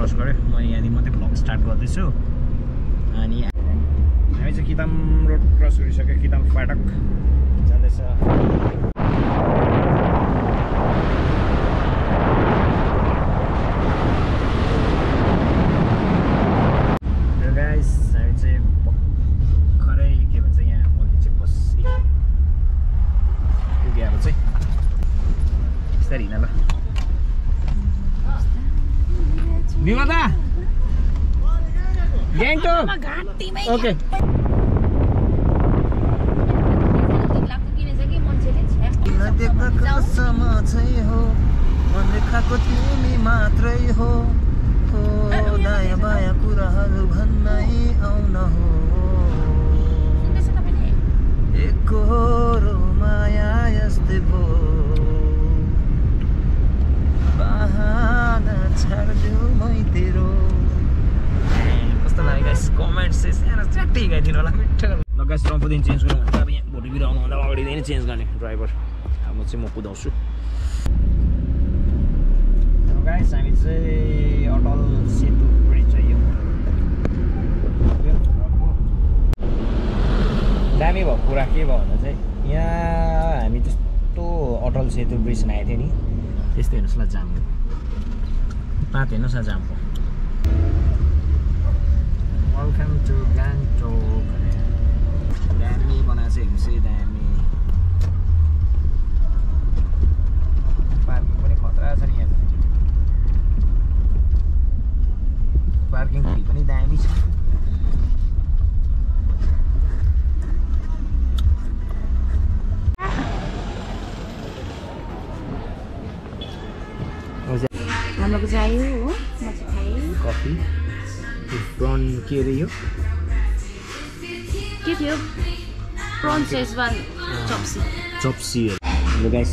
cross गऱ्यो म यहाँनिर मात्रै भ्लग स्टार्ट गर्दैछु अनि हामी चाहिँ किताम रोड क्रस गरिसक्यो किताम फाटक जाँदैछ गाइस हामी चाहिँ भर्खरै के भन्छ यहाँ मन्दिर चाहिँ बसी पुग्यो अब चाहिँ बिस्तारै हिँड ल विमता ग्याङटोक ओके खाएको तिमी मात्रै हो दायाँ बायाँ कुराहरू भन्नै आउन हो एकहोरो माया यस्तै भो बहाना छाड्देऊ मै तेरो कस्तो लाग्यो गाइस कमेन्ट चाहिँ सानो च्याट्टै गाइदिनु होला मिठो ल गाइस रम्फू दिन चेन्ज गरौँ भने अब यहाँ भोटिभिर आउनुभन्दा अगाडि नै चेन्ज गर्ने ड्राइभर अब चाहिँ म कुदाउँछु गाइस हामी चाहिँ अटल सेतु ब्रिज चाहिँ यो दामी भएको कुरा के भयो भन्दा चाहिँ यहाँ हामी जस्तो अटल सेतु ब्रिज आएको थियो नि त्यस्तै हेर्नुहोस् ल जामको पात हेर्नुहोस् न जामको वेलकम टु गान्तोक दामी बनाएको छ हेर्नुहोस् है दामी पार्किङ पनि खतरा छ नि यहाँ पार्किङ फी पनि दामी छ हाम्रो चाहियो हो म चाहिँ खाएँ कफी प्रन के अरे यो के थियो प्रन सेजवान चप्सी चप्सी ल गाइस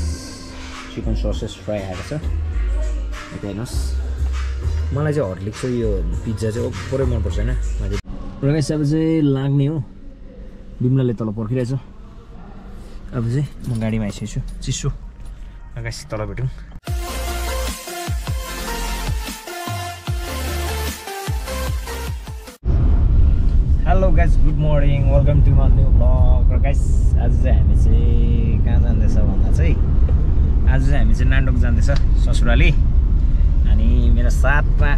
चिकन ससेस फ्राई आएको छ यता हेर्नुहोस् मलाई चाहिँ हर्लिक्सको यो पिज्जा चाहिँ पुरै मनपर्छ होइन मैले र गाइस अब चाहिँ लाग्ने हो बिमलाले तल पर्खिरहेछ अब चाहिँ म गाडीमा आइसकेको छु चिसो गाइस तल भेटौँ hello guys good morning welcome to my new blog र गाइस आज चाहिँ हामी चाहिँ कहाँ जाँदैछ भन्दा चाहिँ आज चाहिँ हामी चाहिँ नान्डोक जाँदैछ ससुराली अनि मेरो साथमा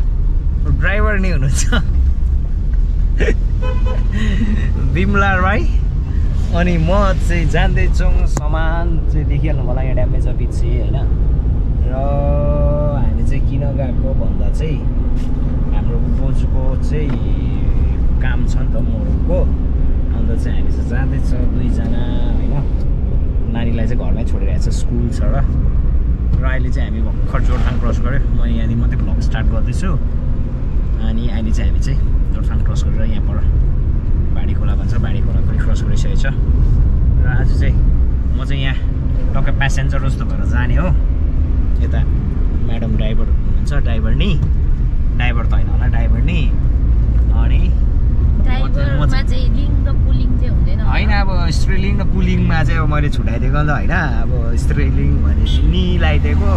ड्राइभर नै हुनुहुन्छ बिमला राई अनि म चाहिँ जाँदैछौँ सामान चाहिँ देखिहाल्नु होला यहाँ ड्यामेज छ पछि होइन र हामी चाहिँ किन गएको भन्दा चाहिँ हाम्रो बोजूको चाहिँ काम छ नि त मोरको अन्त चाहिँ हामी चाहिँ जाँदैछ दुईजना होइन नानीलाई चाहिँ घरमै छोडिरहेको छ स्कुल छ र अहिले चाहिँ हामी भर्खर जोरथाङ क्रस गऱ्यो म यहाँनिर मात्रै भ्लग स्टार्ट गर्दैछु अनि अहिले चाहिँ हामी चाहिँ जोरथाङ क्रस गरेर यहाँ पर भाडी खोला भन्छ भाडी खोला पनि क्रस गरिसकेको छ र आज चाहिँ म चाहिँ यहाँ टक्कै प्यासेन्जर जस्तो भएर जाने हो यता म्याडम ड्राइभर हुनुहुन्छ ड्राइभर त होइन होला ड्राइभर नि अनि होइन अब स्त्रीलिङ र पुलिङमा चाहिँ अब मैले छुट्याइदिएको नि त होइन अब स्त्रीलिङ भने नि लगाइदिएको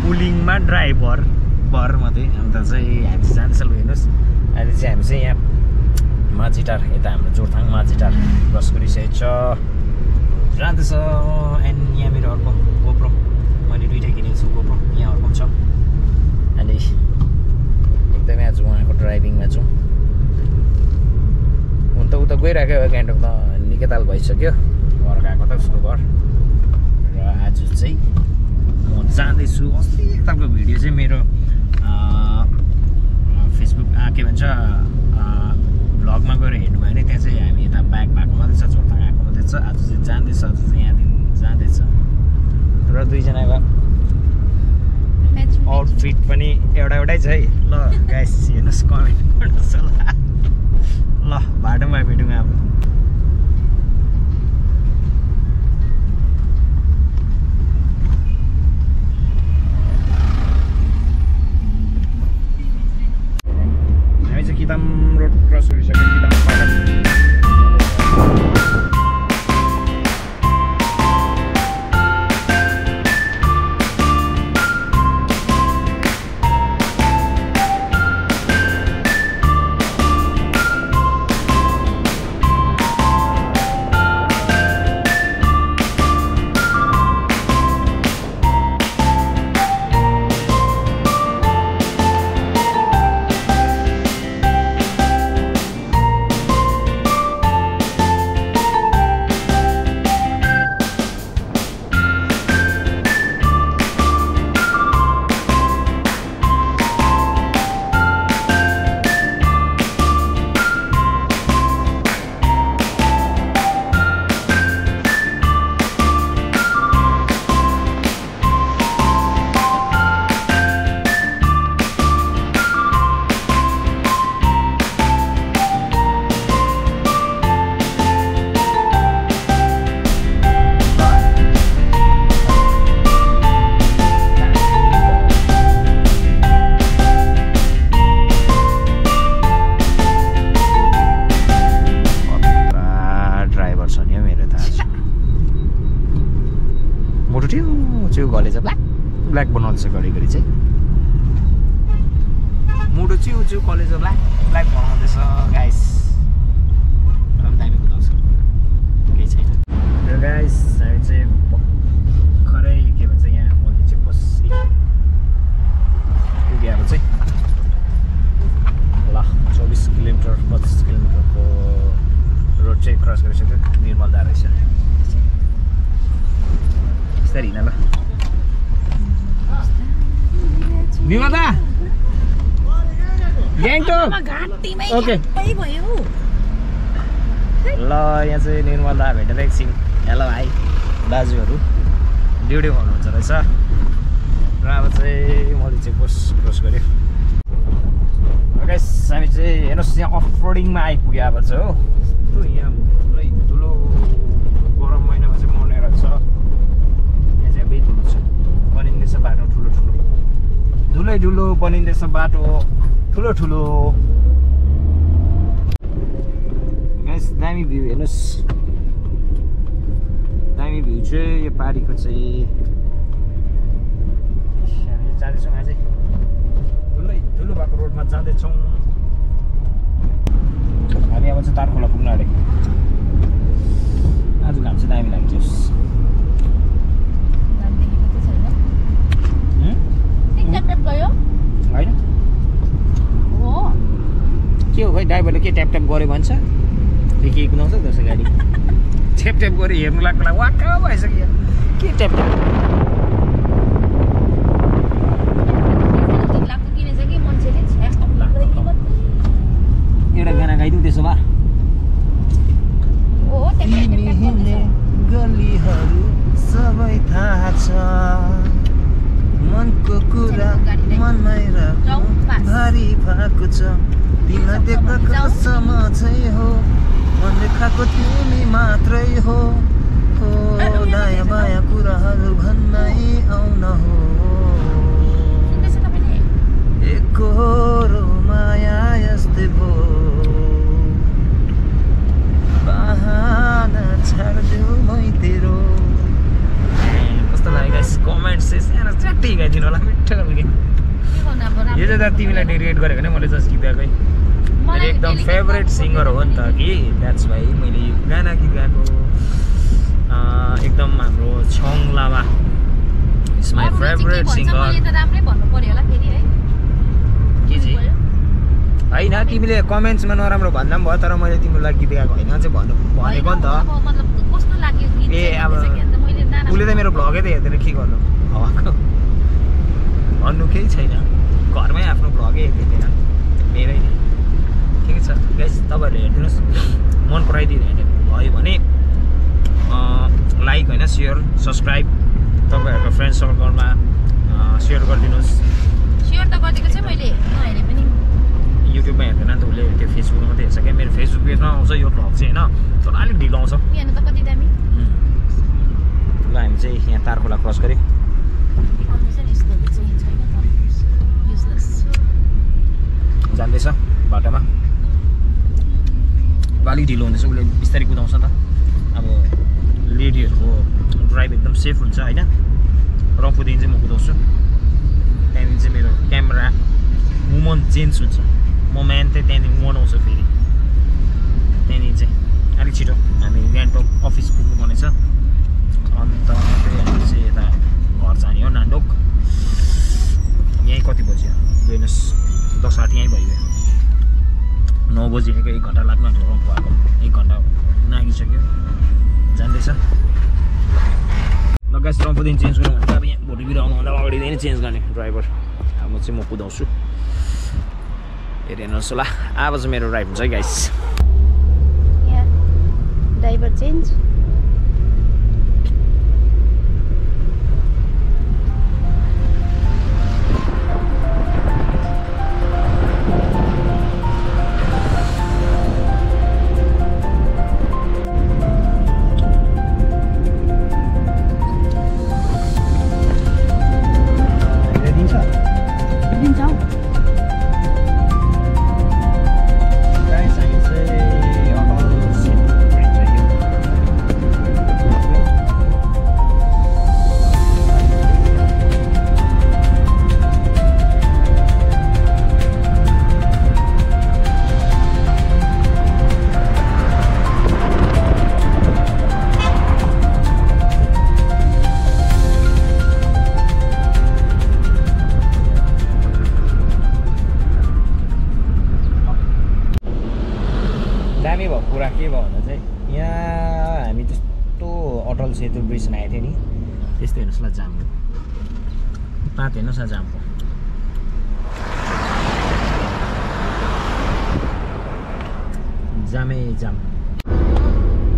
पुलिङमा ड्राइभर भर मात्रै अन्त चाहिँ हामी चाहिँ जाँदैछ लु हेर्नुहोस् अहिले चाहिँ हामी चाहिँ यहाँ माझीटार यता हाम्रो जोरथाङ माझीटार क्रस गरिसकेको छ जाँदैछ एन्ड यहाँ मेरो अर्को गोप्रो मैले दुइटै किनेको छु गोप्रो यहाँ अर्को छ अनि एकदमै आज उहाँको ड्राइभिङमा छु हुन त उता गइराख्यो गान्तोक त निकै ताल भइसक्यो घर गएको त उसको घर र आज चाहिँ म जाँदैछु अस्ति एकतालको भिडियो चाहिँ मेरो फेसबुक के भन्छ भ्लगमा गएर हेर्नुभयो भने त्यहाँ चाहिँ हामी यता ब्याक भएको मात्रै छ जोरथाङ आएको मात्रै छ आज चाहिँ जाँदैछ आज चाहिँ यहाँदेखि जाँदैछ र दुईजनाको आउटफिट पनि एउटै छ है ल गाइस हेर्नुहोस् कमेन्ट गर्नुहोस् ल बाटोमा भेटौँ अब हामी चाहिँ किताम रोड क्रस गरिसक्यो किताम फाटक चल्छ घरिघरि चाहिँ मुडो चिउ चिउ कलेजो ब्ल्याक ब्ल्याक बनाउँदैछ गाइस दामी कुदाउँछ केही छैन र गाइस हामी चाहिँ भर्खरै के भन्छ यहाँ मल्ली चाहिँ बसी पुगे अब चाहिँ ल 24 किलोमिटर 25 किलोमिटरको रोड चाहिँ क्रस गरिसक्यो निर्मलदा रहेछ बिस्तारै हिँड ल निर्मलदा ग्याङटोक ओके ल यहाँ चाहिँ निर्मलदा भेटेर एकछिन हेलो भाइ दाजुहरू ड्युटी भन्नुहुन्छ रहेछ र अब चाहिँ मैले चाहिँ क्रस गऱ्यो गाइस हामी चाहिँ हेर्नुहोस् यहाँ अफ रोडिङमा आइपुग्यो अब चाहिँ हो यस्तो यहाँ पुरै ठुलो गरम महिनामा चाहिँ मर्ने रहेछ यहाँ चाहिँ अबै ठुलो छ बनिँदैछ बाटो ठुलो ठुलो ठुलै ठुलो बनिँदैछ बाटो ठुलो ठुलो गाइस दामी भ्यू हेर्नुहोस् दामी भ्यू चाहिँ यो पारीको चाहिँ हामी जाँदैछौँ अझै ठुलो भएको रोडमा जाँदैछौँ हामी अब चाहिँ तारखोला पुग्न अरे आज घाम चाहिँ दामी लाग्छ होइन के हो खै ड्राइभरले के ट्याप ट्याप गऱ्यो भन्छ के कुदाउँछ जस्तो गाडी ट्याप ट्याप गऱ्यो हेर्नु लाग्नुलाई वाक्क भइसक्यो के ट्याप ट्याप एउटा गाना गाइदिउँ त्यसो भए गलीहरू सबै थाहा छ मनको कुरा मनमै राख्नु भारी भएको छ तिमीलाई देख्दा कसम चाहिँ हो मनले खाएको तिमी मात्रै हो दायाँ बायाँ कुराहरू भन्नै आउन हो एकहोरो माया यस्तै भो बहाना छाड्देऊ मै तेरो कस्तो लाग्यो गाइस कमेन्ट्स चाहिँ सानो च्याट्टै गाइदिनु होला मिठो खालको यो चाहिँ तिमीलाई डेडिकेट गरेको नि मैले जस्ट गीत गाएकै मेरो एकदम फेभरेट सिङ्गर हो नि त कि द्याट्स भाइ मैले यो गाना गीत गाएको एकदम हाम्रो छङ Lama is my favourite singer के चाहिँ होइन तिमीले कमेन्ट्समा नराम्रो भन्दा पनि भयो तर मैले तिम्रो लागि गीत गाएको होइन चाहिँ भनेको नि त ए अब उसले त मेरो भ्लगै त हेर्दैन के गर्नु हवाको भन्नु केही छैन घरमै आफ्नो भ्लगै हेर्दैन मेरै नै ठिकै छ गाइस तपाईँहरूले हेरिदिनुहोस् मन पराइदिनु हेर्ने भयो भने लाइक होइन सेयर सब्सक्राइब तपाईँहरूको फ्रेन्ड सर्कलमा सेयर गरिदिनुहोस् सेयर त गरिदिएको चाहिँ मैले नहेरे पनि युट्युबमा हेर्दैन नि त उसले त्यो फेसबुकमा मात्रै हेर्छ क्या मेरो फेसबुक पेजमा आउँछ यो भ्लग चाहिँ होइन तर अलिक ढिलो आउँछ यहाँ त कति दामी ल हामी चाहिँ यहाँ तारखोला क्रस गऱ्यौँ जान्दैछ बाटोमा अलिक ढिलो हुँदैछ उसले बिस्तारै कुदाउँछ त अब लेडीहरूको ड्राइभ एकदम सेफ हुन्छ होइन रम्फूदेखि चाहिँ म कुदाउँछु त्यहाँदेखि चाहिँ मेरो क्यामेरा वुमन चेन्ज हुन्छ म म्यान चाहिँ त्यहाँदेखि वुमन आउँछ फेरि त्यहाँदेखि चाहिँ अलिक छिटो हामी गान्तोक अफिस पुग्नुपर्ने छ अन्त फेरि हामी चाहिँ यता घर जाने हो नान्डोक यहीँ कति बज्यो हेर्नुहोस् 10:08 यहीँ भइगयो 9 बजीको 1 घन्टा लाग्न रम्फू आएको 1 घन्टा नागिसक्यो जान्दैछ ल गाइस रम्फूदेखि चेन्ज गरौँ भने अब यहाँ भोटिभिर आउनुभन्दा अगाडिदेखि नै चेन्ज गर्ने ड्राइभर अब म कुदाउँछु हेर्नुहोस् होला अब चाहिँ मेरो ड्राइभ हुन्छ है गाइस ड्राइभर चेन्ज कुरा के भयो भन्दा चाहिँ यहाँ हामी जस्तो अटल सेतु ब्रिज आएको थियो नि त्यस्तै हेर्नुहोस् ल जाम पात हेर्नुहोस् न जामको जामै जाम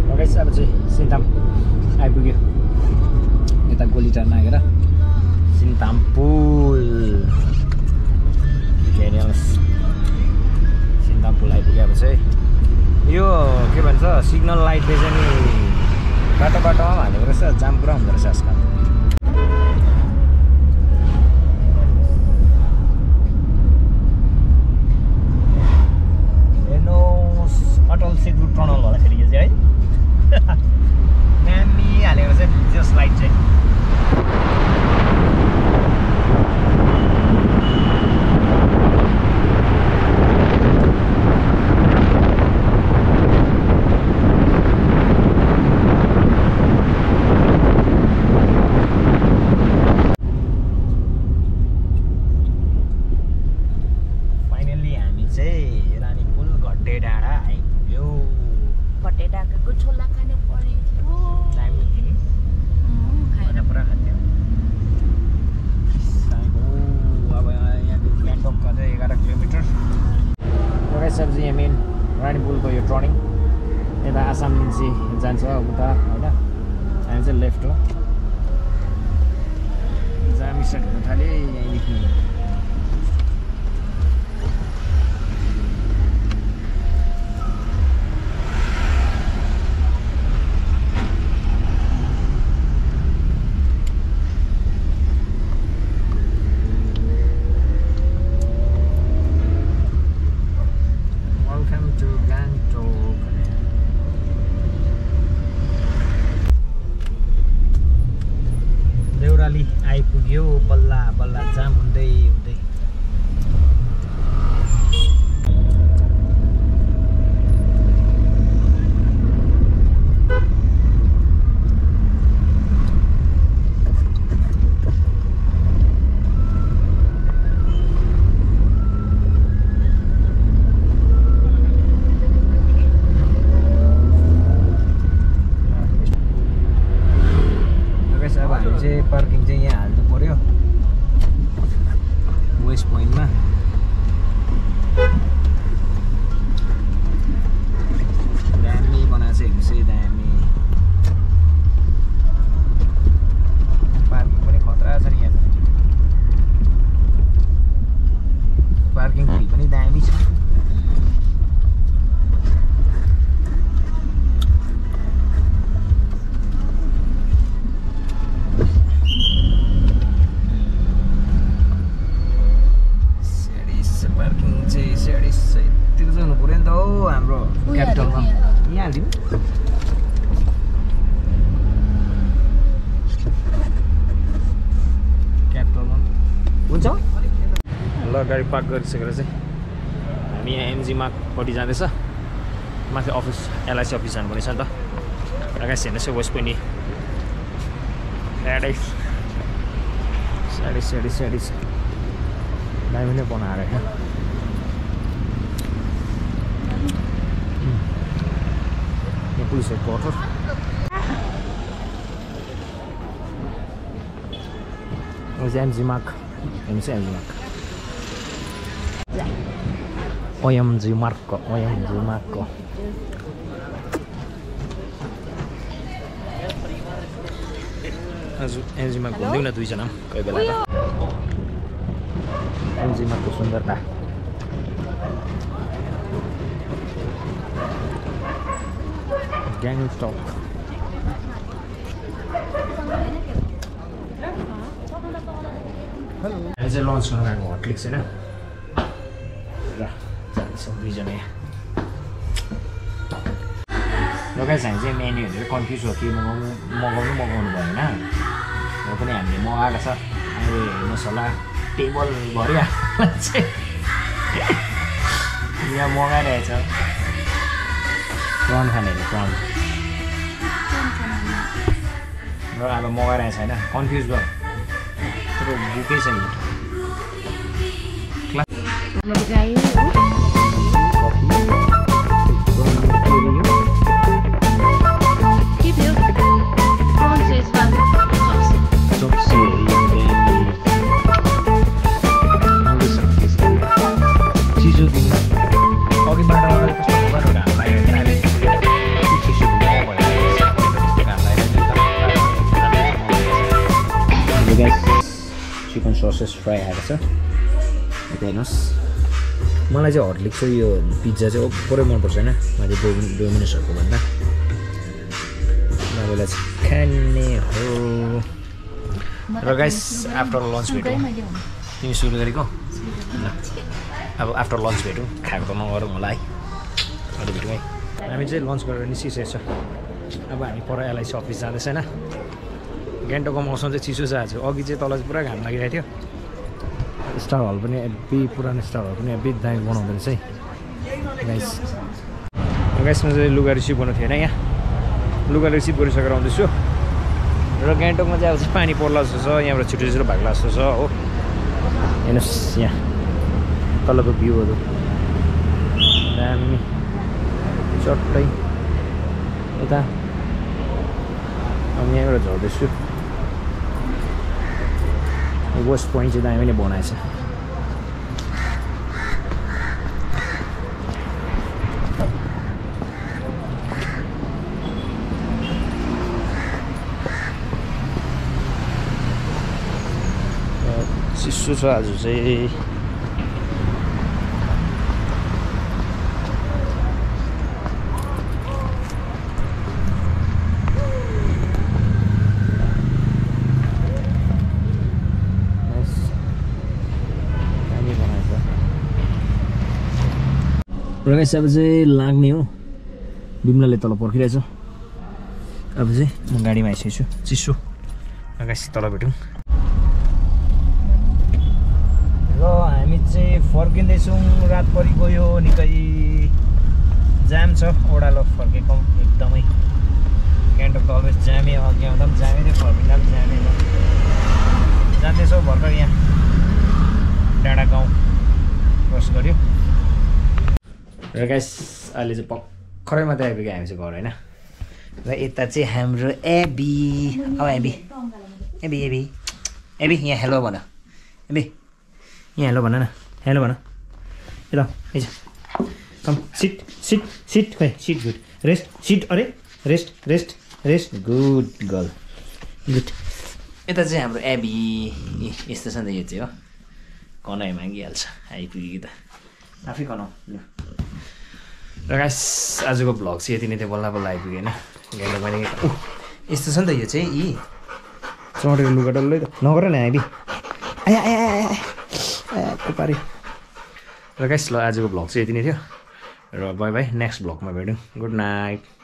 अब चाहिँ सिन्ताम आइपुग्यो यता गोलीटार नागेर सिन्ताम पुल हेर्नुहोस् सिन्ताम पुल आइपुग्यो अब चाहिँ यो के भन्छ सिग्नल लाइटले चाहिँ नि बाटो बाटोमा हालेको रहेछ जाम पुरा हुँदो रहेछ आजकल हेर्नुहोस् अटल सेतु टनल भन्दाखेरि यो चाहिँ है दामी हालेको रहेछ जस लाइट चाहिँ सब्जी मेन रानी पुलको यो टर्निङ यता आसाम निन्सी जान्छ उता होइन हामी चाहिँ लेफ्ट हो जाम स्टार्ट हुन थाल्यो यहीँदेखि आइपुग्यो बल्ला बल्ला जाम हुँदै हुँदै पार्किङ चाहिँ यहाँ हाल्नु पर्यो वेस्ट पोइन्टमा दामी बनाएको छ हेर्नुहोस् है दामी पार्किङ पनि खतरा छ नि यहाँ पार्किङ फी पनि दामी छ हाम्रो क्यापिटलमा यहाँ हालिदिउँ क्यापिटलमा हुन्छ ल गाडी पार्क गरिसकेर चाहिँ हामी यहाँ एमजी मार्गपट्टि जाँदैछ माथि अफिस एलआइसी अफिस जानुपर्ने छ नि त आकाश हेर्नुहोस् वेस्ट पोइन्ट स्याडिस दामी नै बनाएर होइन पुलिस हेडक्वार्टर एमजी मार्ग हेर्नुहोस् एमजी मार्ग ओएमजी मार्गको हजुर एमजी मार्ग घुम्दैउ न दुईजना कोही बेला त एमजी मार्गको सुन्दरता ग्याङ स्टक हामी चाहिँ लन्च गर्न गएको हटलिक्स होइन र जान्छौँ दुईजना लगाइस हामी चाहिँ मेन्यू हेरेर कन्फ्युज हो के मगाउनु भएन र पनि हामीले मगाएको छ अहिले हेर्नुहोस् होला टेबल भरिया यहाँ मगाइरहेछ प्रन खानेहरू प्रन र अब मगाइरहेछ होइन कन्फ्युज भयो तर बुकै छ नि फ्राई आएको छ यता हेर्नुहोस् मलाई चाहिँ हर्लिक्सको यो पिज्जा चाहिँ पुरै मनपर्छ होइन मैले डोमिनोसहरूको भन्दा मलाई खाने हो र गाइस आफ्टर लन्च भेटौँ तिमी सुरु गरेको अब आफ्टर लन्च भेटौँ खाएको त नगरौँ होला है अहिले भेटौँ है हामी चाहिँ लन्च गरेर निस्किसकेको छ अब हामी पर एलआइसी अफिस जाँदैछ होइन गान्तोकको मौसम चाहिँ चिसो छ आज अघि चाहिँ तल चाहिँ पुरा घाम लागिरहेको थियो स्टार हल पनि हेभी पुरानो स्टार हल पनि हेभी दामी बनाउँदो रहेछ है गाइसमा चाहिँ लुगा रिसिभ गर्नु थिएन यहाँ लुगा रिसिभ गरिसकेर आउँदैछु र गान्तोकमा चाहिँ अब चाहिँ पानी पर्ला जस्तो छ यहाँबाट छिटो छिटो भाग्ला जस्तो छ हो हेर्नुहोस् यहाँ तलको भ्यूहरू दामी चट्टै यता अब यहाँबाट झर्दैछु वेस्ट पोइन्ट चाहिँ दामी नै बनाएछ चिसो छ आज चाहिँ र गाइस अब चाहिँ लाग्ने हो बिमलाले तल पर्खिरहेछ अब चाहिँ म गाडीमा आइसकेको छु चिसो गाइस तल भेटौँ र हामी चाहिँ फर्किँदैछौँ रात परि गयो निकै जाम छ ओह्रालो फर्केको एकदमै गान्तोक त अलवेज जामै अघि आउँदा पनि जामै थियो फर्किँदा पनि जामै जाँदैछौँ भर्खर यहाँ डाँडा गाउँ क्रस गऱ्यो र गाइस अहिले चाहिँ भर्खरै मात्रै आइपुग्यो हामी चाहिँ घर होइन र यता चाहिँ हाम्रो एबी अब एबी एबी एबी एबी यहाँ हेलो भन एबी यहाँ हेलो भन न हेलो भन ल है कम सिट सिट सिट खै सिट गुड रेस्ट सिट अरे rest rest rest good girl good यता चाहिँ हाम्रो एबी यस्तो छ नि त यो चाहिँ हो कनाइ मागिहाल्छ आइपुग्यो कि त आफै कनाउ ल र गाइस आजको भ्लग चाहिँ यति नै थियो बल्ल बल्ल आइपुग्यो होइन गाडीमा मैले यस्तो छ नि त यो चाहिँ यी चढेको लुगा डल्लै त नगर न आइबी आया आया आया आया पारि र गाइस ल आजको भ्लग चाहिँ यति नै थियो र बाई बाई नेक्स्ट भ्लगमा भेटौँ गुड नाइट